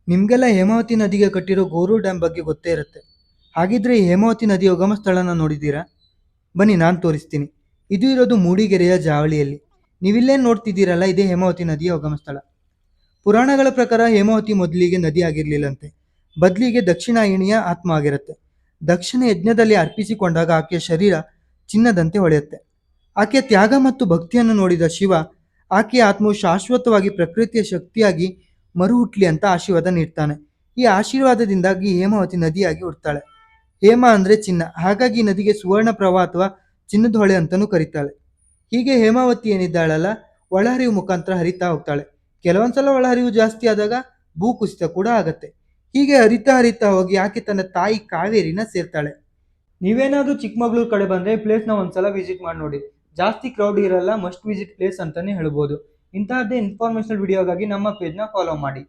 ನಿಮಗೆಲ್ಲ ಹೇಮಾವತಿ ನದಿಗೆ ಕಟ್ಟಿರೋ ಗೋರು ಡ್ಯಾಮ್ ಬಗ್ಗೆ ಗೊತ್ತೇ ಇರುತ್ತೆ. ಹಾಗಿದ್ರೆ ಈ ಹೇಮಾವತಿ ನದಿಯ ಉಗಮ ಸ್ಥಳನ ನೋಡಿದ್ದೀರಾ? ಬನ್ನಿ ನಾನು ತೋರಿಸ್ತೀನಿ. ಇದು ಇರೋದು ಮೂಡಿಗೆರೆಯ ಜಾವಳಿಯಲ್ಲಿ. ನೀವಿಲ್ಲೇನು ನೋಡ್ತಿದ್ದೀರಲ್ಲ, ಇದೇ ಹೇಮಾವತಿ ನದಿಯ ಉಗಮ ಸ್ಥಳ. ಪುರಾಣಗಳ ಪ್ರಕಾರ ಹೇಮಾವತಿ ಮೊದಲಿಗೆ ನದಿ ಆಗಿರಲಿಲ್ಲಂತೆ. ಬದಲಿಗೆ ದಕ್ಷಿಣಾಯಣಿಯ ಆತ್ಮ ಆಗಿರುತ್ತೆ. ದಕ್ಷಿಣ ಯಜ್ಞದಲ್ಲಿ ಅರ್ಪಿಸಿಕೊಂಡಾಗ ಆಕೆಯ ಶರೀರ ಚಿನ್ನದಂತೆ ಹೊಳೆಯುತ್ತೆ. ಆಕೆಯ ತ್ಯಾಗ ಮತ್ತು ಭಕ್ತಿಯನ್ನು ನೋಡಿದ ಶಿವ ಆಕೆಯ ಆತ್ಮವು ಶಾಶ್ವತವಾಗಿ ಪ್ರಕೃತಿಯ ಶಕ್ತಿಯಾಗಿ ಮರುಹುಟ್ಲಿ ಅಂತ ಆಶೀರ್ವಾದ ನೀಡ್ತಾನೆ. ಈ ಆಶೀರ್ವಾದದಿಂದಾಗಿ ಹೇಮಾವತಿ ನದಿಯಾಗಿ ಹುಡ್ತಾಳೆ. ಹೇಮ ಅಂದ್ರೆ ಚಿನ್ನ, ಹಾಗಾಗಿ ಈ ನದಿಗೆ ಸುವರ್ಣ ಪ್ರವಾಹ ಅಥವಾ ಚಿನ್ನದ ಹೊಳೆ ಅಂತಾನೂ ಕರೀತಾಳೆ. ಹೀಗೆ ಹೇಮಾವತಿ ಏನಿದ್ದಾಳಲ್ಲ, ಒಳಹರಿವು ಮುಖಾಂತರ ಹರಿತಾ ಹೋಗ್ತಾಳೆ. ಕೆಲವೊಂದ್ಸಲ ಒಳಹರಿವು ಜಾಸ್ತಿ ಆದಾಗ ಭೂಕುಸಿತ ಕೂಡ ಆಗತ್ತೆ. ಹೀಗೆ ಹರಿತಾ ಹರಿತಾ ಹೋಗಿ ಆಕೆ ತನ್ನ ತಾಯಿ ಕಾವೇರಿನ ಸೇರ್ತಾಳೆ. ನೀವೇನಾದ್ರೂ ಚಿಕ್ಕಮಗಳೂರು ಕಡೆ ಬಂದ್ರೆ ಪ್ಲೇಸ್ನ ಒಂದ್ಸಲ ವಿಸಿಟ್ ಮಾಡಿ ನೋಡಿ. ಜಾಸ್ತಿ ಕ್ರೌಡ್ ಇರಲ್ಲ, ಮಸ್ಟ್ ವಿಸಿಟ್ ಪ್ಲೇಸ್ ಅಂತಾನೆ ಹೇಳ್ಬೋದು. ಇಂತಹದ್ದೇ ಇನ್ಫಾರ್ಮೇಶನ್ ವಿಡಿಯೋಗಾಗಿ ನಮ್ಮ ಪೇಜ್ನ ಫಾಲೋ ಮಾಡಿ.